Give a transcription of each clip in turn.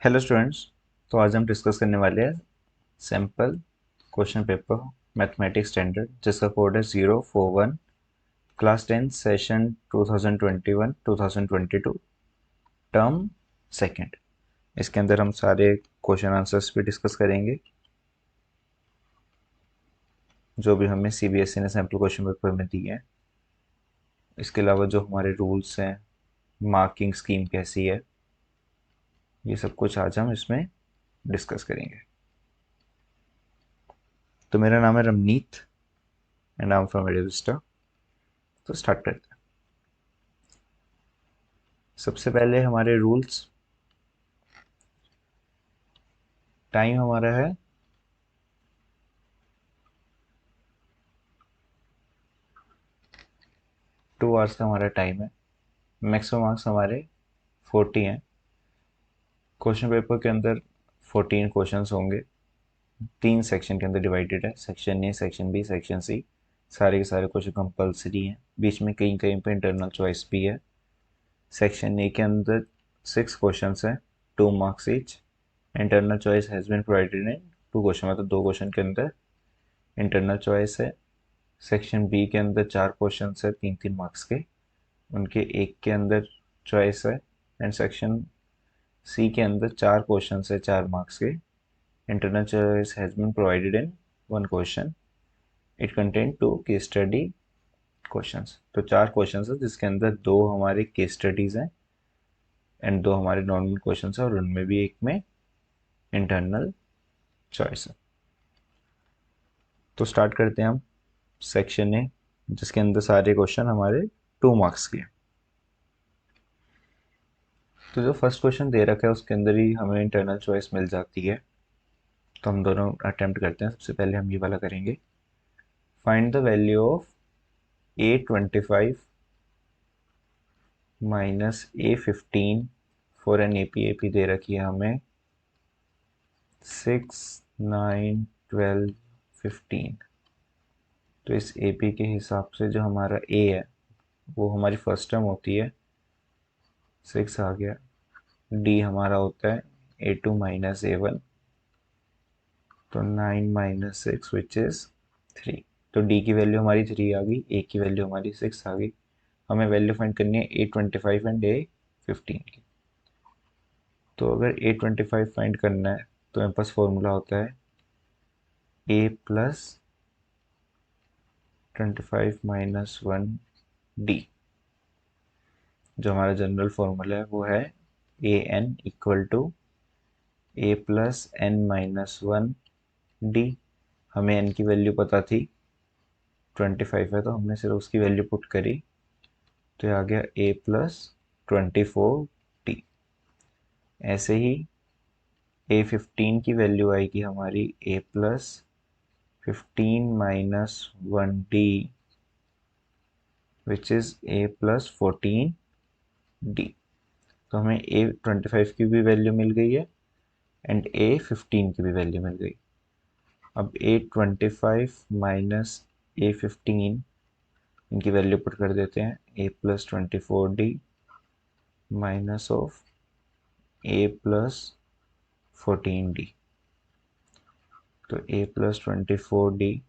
Hello students. तो आज हम डिस्कस करने वाले हैं sample question paper mathematics standard जिसका कोड है 041 क्लास 10 सेशन 2021-2022 टर्म सेकंड। इसके अंदर हम सारे क्वेश्चन आंसर्स भी डिस्कस करेंगे जो भी हमें सीबीएसई ने सैम्पल क्वेश्चन पेपर में दिए हैं। इसके अलावा जो हमारे रूल्स हैं, मार्किंग स्कीम कैसी है, ये सब कुछ आज हम इसमें डिस्कस करेंगे। तो मेरा नाम है Ramneet and I am from Edvista. तो स्टार्ट करते हैं। सबसे पहले हमारे रूल्स। टाइम हमारा है 2 आवर्स का हमारा टाइम है। मैक्सिमम मार्क्स हमारे 40 हैं। क्वेश्चन पेपर के अंदर 14 क्वेश्चंस होंगे। 3 सेक्शन के अंदर डिवाइडेड है, section A, section B, section C. सारे के सारे क्वेश्चन कंपलसरी हैं, बीच में कहीं कहीं पे इंटरनल चॉइस भी है। सेक्शन ए के अंदर 6 क्वेश्चंस हैं, 2 marks each. Internal choice has been provided in 2 question, मतलब 2 क्वेश्चन के अंदर इंटरनल चॉइस है। सेक्शन बी के अंदर 4 क्वेश्चन है, 3-3 मार्क्स के, उनके एक के अंदर चॉइस है। एंड सेक्शन सी के अंदर 4 क्वेश्चन है, 4 मार्क्स के। Internal choice has been provided in 1 question. It contain 2 case study questions. तो 4 क्वेश्चंस है जिसके अंदर 2 हमारे केस स्टडीज हैं एंड 2 हमारे नॉर्मल क्वेश्चंस है, और उनमें भी एक में इंटरनल चॉइस है। तो स्टार्ट करते हैं हम सेक्शन ए, जिसके अंदर सारे क्वेश्चन हमारे 2 मार्क्स के हैं। तो जो फर्स्ट क्वेश्चन दे रखा है उसके अंदर ही हमें इंटरनल चॉइस मिल जाती है। तो हम दोनों अटेम्प्ट करते हैं। सबसे पहले हम ये वाला करेंगे। Find the value of A25 minus A15 for an AP दे रखी है हमें 6, 9, 12, 15। तो इस एपी के हिसाब से जो हमारा ए है वो हमारी फर्स्ट टर्म होती है, 6 आ गया। डी हमारा होता है A2 माइनस A1, तो 9 माइनस 6 विच इज 3। तो डी की वैल्यू हमारी 3 आ गई, ए की वैल्यू हमारी 6 आ गई। हमें वैल्यू फाइंड करनी है A25 एंड A15 की। तो अगर A25 फाइंड करना है तो मेरे पास फॉर्मूला होता है A+25 माइनस 1D। जो हमारा जनरल फॉर्मूला है वो है AN इक्वल टू A+N-1D। हमें n की वैल्यू पता थी 25 है, तो हमने सिर्फ उसकी वैल्यू पुट करी, तो ये आ गया A+24D। ऐसे ही A15 की वैल्यू आएगी हमारी A+15-1D विच इज A+14D। तो हमें A25 की भी वैल्यू मिल गई है एंड A15 की भी वैल्यू मिल गई। अब A25 माइनस A15 इनकी वैल्यू पुट कर देते हैं, A+24D माइनस ऑफ A+14D। तो A+24D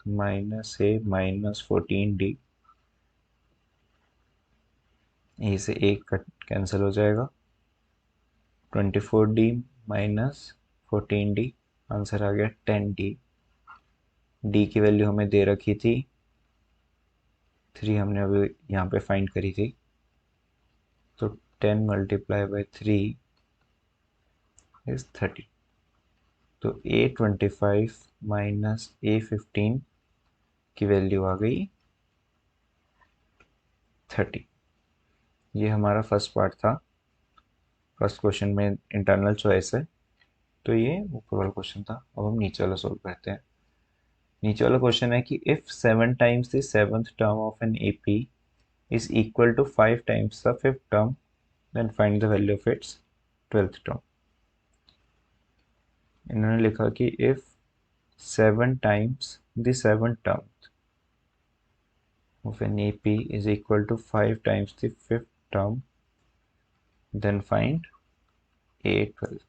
minus A minus 14D, ए से एक कट कैंसिल हो जाएगा। 24D माइनस 14D, आंसर आ गया 10D। डी की वैल्यू हमें दे रखी थी 3, हमने अभी यहाँ पे फाइंड करी थी, तो 10 मल्टीप्लाई बाई 3 इज 30। तो A25 माइनस A15 की वैल्यू आ गई 30। ये हमारा फर्स्ट पार्ट था। फर्स्ट क्वेश्चन में इंटरनल चॉइस है, तो ये ऊपर वाला क्वेश्चन था। अब हम नीचे वाला सोल्व करते हैं। नीचे वाला क्वेश्चन है कि if 7 times the seventh term of an AP is equal to 5 times the fifth term, then find the value of its 12th term. इन्होंने लिखा कि if 7 times the seventh term of an AP is equal to 5 times the fifth term, then find A12।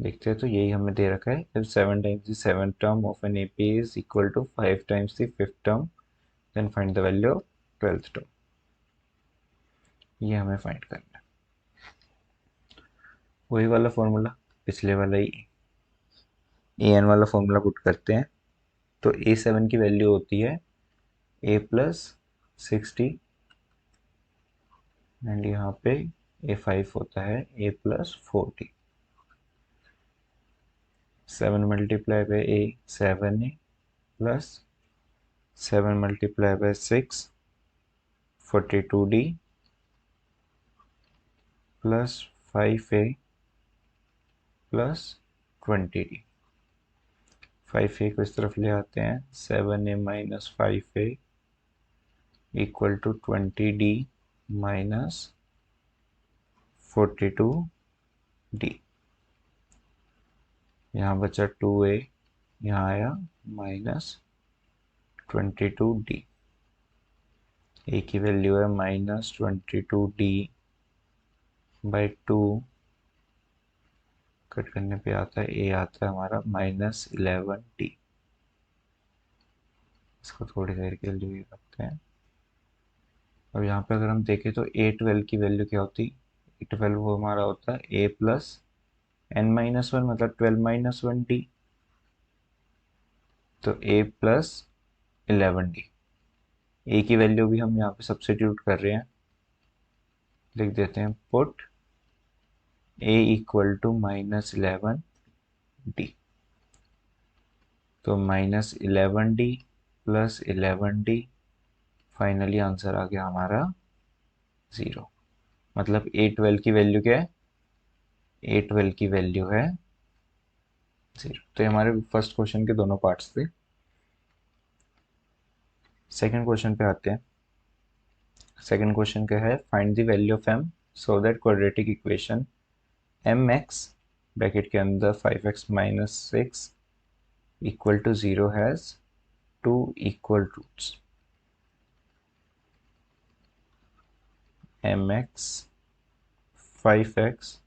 देखते हैं, तो यही हमें दे रखा है, if 7 times the seventh term of an AP is equal to 5 times the fifth term, then find the value of 12th term। ये हमें find करना है। वही वाला फॉर्मूला, पिछले वाला ही ए एन वाला फॉर्मूला पुट करते हैं। तो A7 की वैल्यू होती है A+60 एंड यहाँ पे A5 होता है A+40। 7 multiply by A 7A plus 7 multiply by 6 42D plus 5A plus 20D। 5A को इस तरफ ले आते हैं, 7A minus 5A equal to 20D minus 42D। यहाँ बचा 2A, यहाँ आया माइनस 22D। ए की वैल्यू है माइनस 22D बाई 2, कट करने पे आता है ए, आता है हमारा माइनस 11D। इसको थोड़ी देर के लिए रखते हैं। अब यहाँ पे अगर हम देखें तो A12 की वैल्यू क्या होती है, A12 वो हमारा होता है A प्लस n-1 मतलब 12-1D, तो A प्लस 11D। ए की वैल्यू भी हम यहाँ पे सब्स्टिट्यूट कर रहे हैं, लिख देते हैं put A equal to -11D। तो -11D plus 11D, finally answer आ गया हमारा 0। मतलब A12 की वैल्यू क्या है, A12 की वैल्यू है 0। तो ये हमारे फर्स्ट क्वेश्चन के दोनों पार्ट्स थे। सेकंड क्वेश्चन पे आते हैं। सेकंड क्वेश्चन क्या है, find the value of m so that quadratic equation mx bracket के अंदर 5x minus 6 equal to 0 has 2 equal roots. mx 5x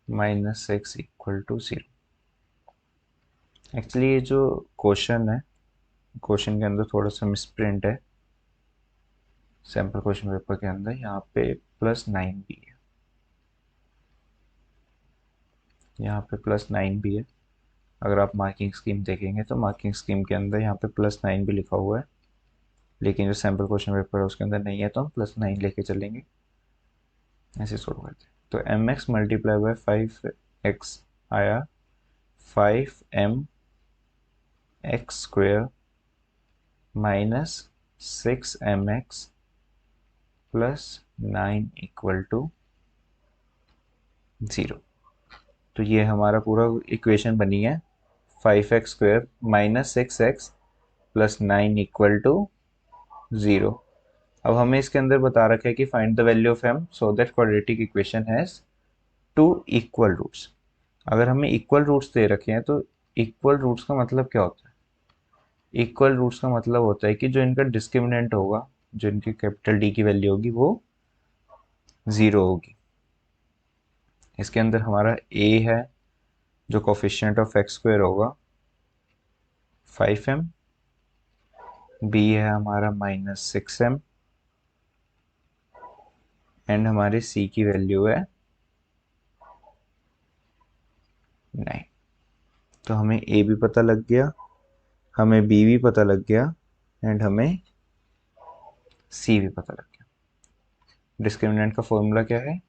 minus 6 equal to 0। Actually ये जो क्वेश्चन है, क्वेश्चन के अंदर थोड़ा सा मिसप्रिंट है। सैम्पल क्वेश्चन पेपर के अंदर यहाँ पे +9 भी है, यहाँ पे +9 भी है। अगर आप मार्किंग स्कीम देखेंगे तो मार्किंग स्कीम के अंदर यहाँ पे +9 भी लिखा हुआ है, लेकिन जो सैम्पल क्वेश्चन पेपर है उसके अंदर नहीं है, तो हम +9 लेके चलेंगे। ऐसे सोल्व करते हैं। तो mx मल्टीप्लाई बाय 5x आया 5mx² minus 6mx plus 9 equal to 0। तो ये हमारा पूरा इक्वेशन बनी है 5x² minus 6x plus 9 equal to 0। अब हमें इसके अंदर बता रखा है कि find the value of m so that quadratic equation has 2 equal roots. अगर हमें इक्वल रूट्स दे रखे हैं तो इक्वल रूट्स का मतलब क्या होता है, इक्वल रूट्स का मतलब होता है कि जो इनका डिस्क्रिमिनेंट होगा, जो इनकी कैपिटल D की वैल्यू होगी वो 0 होगी। इसके अंदर हमारा a है, जो कोफिशिएंट ऑफ x² होगा 5m, b है हमारा -6m एंड हमारे c की वैल्यू है 9। तो हमें a भी पता लग गया, हमें b भी पता लग गया एंड हमें c भी पता लग गया। डिस्क्रिमिनेंट का फॉर्मूला क्या है,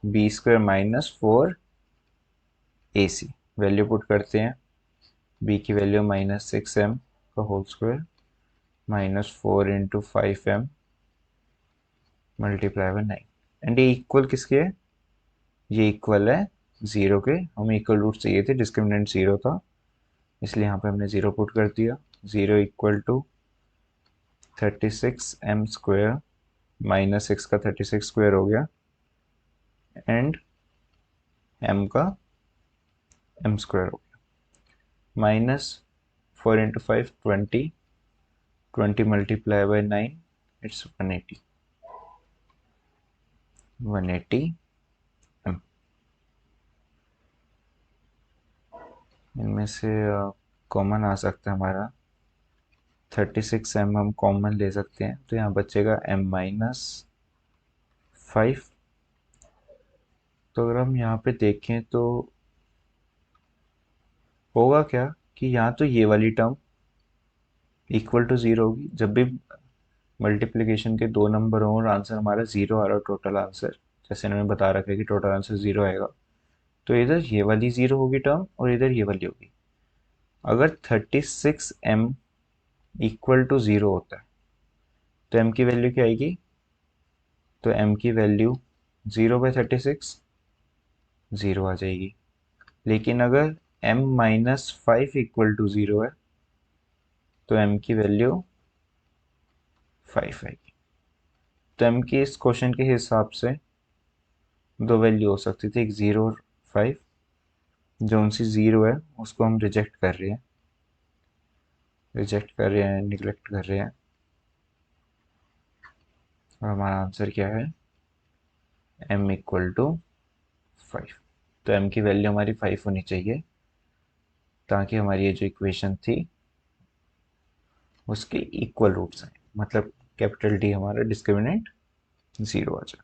b² minus 4ac। Value put करते हैं, b की वैल्यू -6m का whole square minus 4 into 5m multiply by 9 and ये इक्वल किसके है, ये इक्वल है 0 के। हमें इक्वल रूट चाहिए थे, डिस्क्रिमिनेंट 0 था, इसलिए यहाँ पे हमने 0 पुट कर दिया। 0 इक्वल टू 36m² माइनस 6 का 36² हो गया एंड m का m² हो गया। Minus 4 into 5 20, 20 multiply by 9 it's 180 m। इनमें से कॉमन आ सकता है हमारा 36m, हम कॉमन ले सकते हैं तो यहाँ बचेगा m-5। तो अगर हम यहाँ पे देखें तो होगा क्या कि यहाँ तो ये वाली टर्म इक्वल टू ज़ीरो होगी। जब भी मल्टीप्लिकेशन के दो नंबर हों और आंसर हमारा ज़ीरो आ रहा हो, टोटल आंसर जैसे इन्होंने बता रखा है कि टोटल आंसर ज़ीरो आएगा, तो इधर ये वाली ज़ीरो होगी टर्म और इधर ये वाली होगी। अगर 36m इक्वल टू ज़ीरो होता है तो m की वैल्यू क्या आएगी? तो m की वैल्यू 0/36 ज़ीरो आ जाएगी। लेकिन अगर m-5 इक्वल टू ज़ीरो है तो m की वैल्यू 5 आएगी। तो m की इस क्वेश्चन के हिसाब से दो वैल्यू हो सकती थी, एक 0 और 5। जो उनसी ज़ीरो है उसको हम रिजेक्ट कर रहे हैं, निगलेक्ट कर रहे हैं। और हमारा आंसर क्या है? m equal to 5। तो m की वैल्यू हमारी 5 होनी चाहिए ताकि हमारी ये जो इक्वेशन थी उसके इक्वल रूट्स आए, मतलब कैपिटल डी हमारा डिस्क्रिमिनेंट ज़ीरो आ जाए।